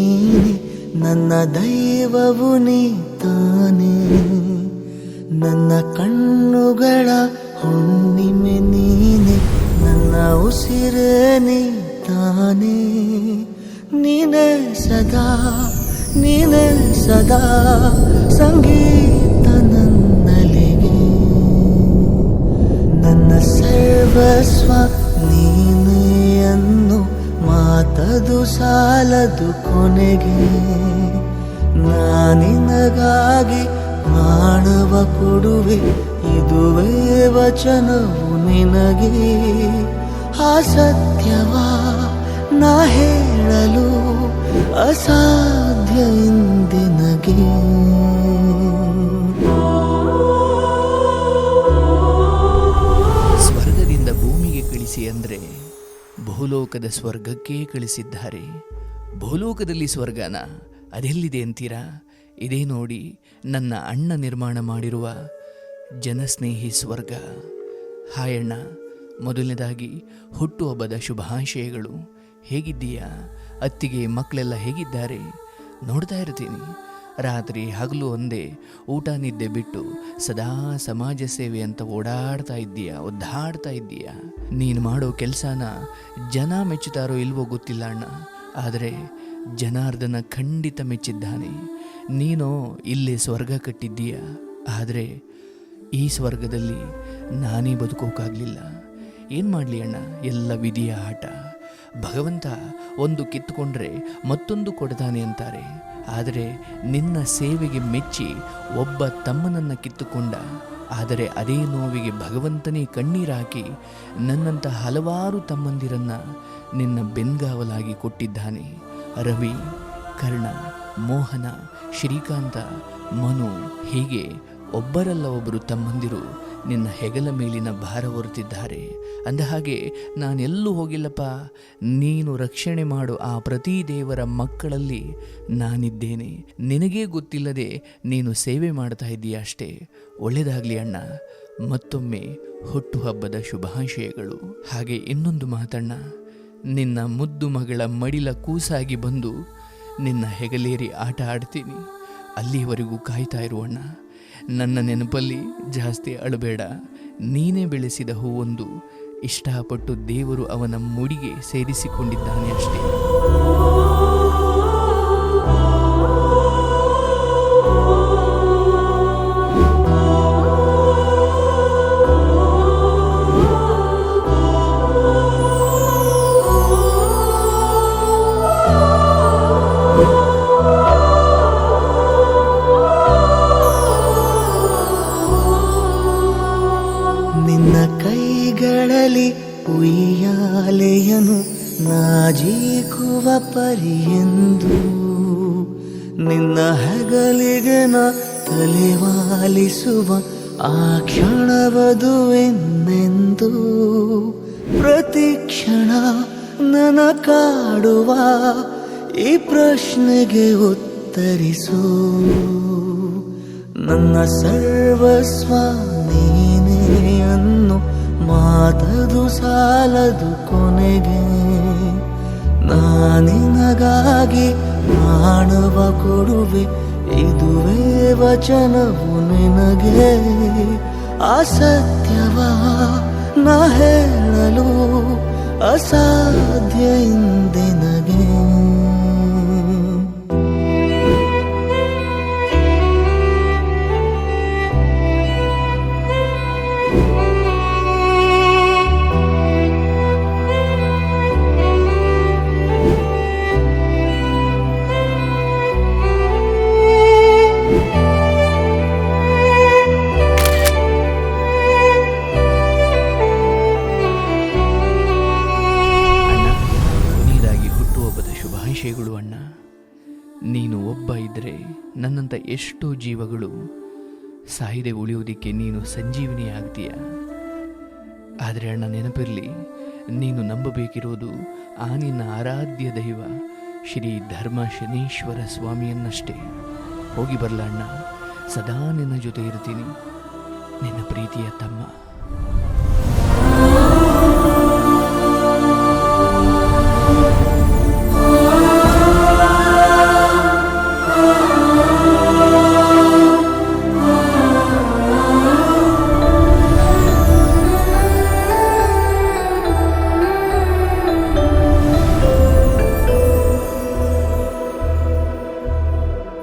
ನೀನೆ, ನನ್ನ ದೈವವು ನೀ ತಾನೇ. ನನ್ನ ಕಣ್ಣುಗಳ ಹುಣ್ಣಿಮೆ ನೀನೆ, ನನ್ನ ಉಸಿರೇ ನೀ ತಾನೇ. ನೀನೇ ಸದಾ, ನೀನೇ ಸದಾ ಸಂಗೀತ ನನ್ನಲಿಗೆ. ನನ್ನ ಸರ್ವಸ್ವ ನೀನೇ ಅನ್ನು ಮಾತದು ಸಾಲದು ಕೊನೆಗೆ. ನಾನಿನಗಾಗಿ ಪ್ರಾಣವ ಕೊಡುವೆ, ಇದುವೇ ವಚನವು ನಿನಗೆ. ಆ ಸತ್ಯವ ನಾ ಹೇಳಲು ಅಸಾಧ್ಯ ಇಂದಿನಗೆ. ಸ್ವರ್ಗದಿಂದ ಭೂಮಿಗೆ ಕಳಿಸಿ ಅಂದರೆ ಭೂಲೋಕದ ಸ್ವರ್ಗಕ್ಕೆ ಕಳಿಸಿದ್ದಾರೆ. ಭೂಲೋಕದಲ್ಲಿ ಸ್ವರ್ಗನ ಅದೆಲ್ಲಿದೆ ಅಂತೀರಾ? ಇದೇ ನೋಡಿ ನನ್ನ ಅಣ್ಣ ನಿರ್ಮಾಣ ಮಾಡಿರುವ ಜನಸ್ನೇಹಿ ಸ್ವರ್ಗ. ಹಾಯ್ ಅಣ್ಣ, ಮೊದಲನೇದಾಗಿ ಹುಟ್ಟುಹಬ್ಬದ ಶುಭಾಶಯಗಳು. ಹೇಗಿದ್ದೀಯಾ? ಅತ್ತಿಗೆ ಮಕ್ಕಳೆಲ್ಲ ಹೇಗಿದ್ದಾರೆ? ನೋಡ್ತಾ ಇರ್ತೀನಿ, ರಾತ್ರಿ ಹಗಲು ಒಂದೇ ಊಟ ನಿದ್ದೆ ಬಿಟ್ಟು ಸದಾ ಸಮಾಜ ಸೇವೆ ಅಂತ ಒದ್ದಾಡ್ತಾ ಇದ್ದೀಯಾ. ನೀನು ಮಾಡೋ ಕೆಲಸನ ಜನ ಮೆಚ್ಚುತ್ತಾರೋ ಇಲ್ವೋ ಗೊತ್ತಿಲ್ಲ ಅಣ್ಣ, ಆದರೆ ಜನಾರ್ದನ ಖಂಡಿತ ಮೆಚ್ಚಿದ್ದಾನೆ. ನೀನು ಇಲ್ಲೇ ಸ್ವರ್ಗ ಕಟ್ಟಿದ್ದೀಯ, ಆದರೆ ಈ ಸ್ವರ್ಗದಲ್ಲಿ ನಾನೇ ಬದುಕೋಕ್ಕಾಗಲಿಲ್ಲ. ಏನು ಮಾಡಲಿ ಅಣ್ಣ, ಎಲ್ಲ ವಿಧಿಯ ಆಟ. ಭಗವಂತ ಒಂದು ಕಿತ್ತುಕೊಂಡ್ರೆ ಮತ್ತೊಂದು ಕೊಡ್ತಾನೆ ಅಂತಾರೆ. ಆದರೆ ನಿನ್ನ ಸೇವೆಗೆ ಮೆಚ್ಚಿ ಒಬ್ಬ ತಮ್ಮನನ್ನು ಕಿತ್ತುಕೊಂಡ. ಆದರೆ ಅದೇ ನೋವಿಗೆ ಭಗವಂತನೇ ಕಣ್ಣೀರಾಕಿ ನನ್ನಂಥ ಹಲವಾರು ತಮ್ಮಂದಿರನ್ನು ನಿನ್ನ ಬೆನ್ಗಾವಲಾಗಿ ಕೊಟ್ಟಿದ್ದಾನೆ. ರವಿ, ಕರ್ಣ, ಮೋಹನ, ಶ್ರೀಕಾಂತ, ಮನು, ಹೀಗೆ ಒಬ್ಬರಲ್ಲ ಒಬ್ಬರು ತಮ್ಮಂದಿರು ನಿನ್ನ ಹೆಗಲ ಮೇಲಿನ ಭಾರ ಹೊರುತ್ತಿದ್ದಾರೆ. ಅಂದಹಾಗೆ ನಾನೆಲ್ಲೂ ಹೋಗಿಲ್ಲಪ್ಪ, ನೀನು ರಕ್ಷಣೆ ಮಾಡು ಆ ಪ್ರತಿ ದೇವರ ಮಕ್ಕಳಲ್ಲಿ ನಾನಿದ್ದೇನೆ. ನಿನಗೇ ಗೊತ್ತಿಲ್ಲದೆ ನೀನು ಸೇವೆ ಮಾಡ್ತಾ ಇದ್ದೀಯ ಅಷ್ಟೇ. ಒಳ್ಳೆಯದಾಗಲಿ ಅಣ್ಣ. ಮತ್ತೊಮ್ಮೆ ಹುಟ್ಟುಹಬ್ಬದ ಶುಭಾಶಯಗಳು. ಹಾಗೆ ಇನ್ನೊಂದು ಮಾತಣ್ಣ, ನಿನ್ನ ಮುದ್ದು ಮಗಳ ಮಡಿಲ ಕೂಸಾಗಿ ಬಂದು ನಿನ್ನ ಹೆಗಲೇರಿ ಆಟ ಆಡ್ತೀನಿ. ಅಲ್ಲಿಯವರೆಗೂ ಕಾಯ್ತಾ ಇರುವಣ್ಣ. ನನ್ನ ನೆನಪಲ್ಲಿ ಜಾಸ್ತಿ ಅಳಬೇಡ. ನೀನೇ ಬೆಳೆಸಿದ ಹೂವೊಂದು ಇಷ್ಟಪಟ್ಟು ದೇವರು ಅವನ ಮುಡಿಗೆ ಸೇರಿಸಿಕೊಂಡಿದ್ದಾನೆ ಅಷ್ಟೇ. ನಿನ್ನ ಕೈಗಳಲ್ಲಿ ಉಯ್ಯಾಲೆಯನು ನಾಜೀಕುವ ಪರಿಯೆಂದು, ನಿನ್ನ ಹೆಗಲಿಗೆ ನ ತಲೆವಾಲಿಸುವ ಆ ಕ್ಷಣವದುವೆಂದೆಂದು. ಪ್ರತಿ ಕ್ಷಣ ನನ್ನ ಕಾಡುವ ಈ ಪ್ರಶ್ನೆಗೆ ಉತ್ತರಿಸು. ನನ್ನ ಸರ್ವಸ್ವ ನೀನೇ ಅನ್ನು ಮಾತದು ಸಾಲದು ಕೊನೆಗೆ. ನಾನಿನಗಾಗಿ ಪ್ರಾಣವ ಕೊಡುವೆ, ಇದುವೇ ವಚನವು ನಿನಗೆ. ಆ ಸತ್ಯವ ನಾ ಹೇಳಲು ಅಸಾಧ್ಯ ಇಂದಿನಗೆ. ಶುಭಾಶಯಗಳು ಅಣ್ಣ. ನೀನು ಒಬ್ಬ ಇದ್ದರೆ ನನ್ನಂಥ ಎಷ್ಟೋ ಜೀವಗಳು ಸಾಯದೆ ಉಳಿಯೋದಕ್ಕೆ ನೀನು ಸಂಜೀವನಿ ಆಗ್ತೀಯ. ಆದರೆ ಅಣ್ಣ, ನೆನಪಿರಲಿ, ನೀನು ನಂಬಬೇಕಿರೋದು ಆ ನಿನ್ನ ಆರಾಧ್ಯ ದೈವ ಶ್ರೀ ಧರ್ಮ ಶನೀಶ್ವರ ಸ್ವಾಮಿಯನ್ನಷ್ಟೇ. ಹೋಗಿ ಬರಲ ಅಣ್ಣ, ಸದಾ ನಿನ್ನ ಜೊತೆ ಇರ್ತೀನಿ. ನಿನ್ನ ಪ್ರೀತಿಯ ತಮ್ಮ.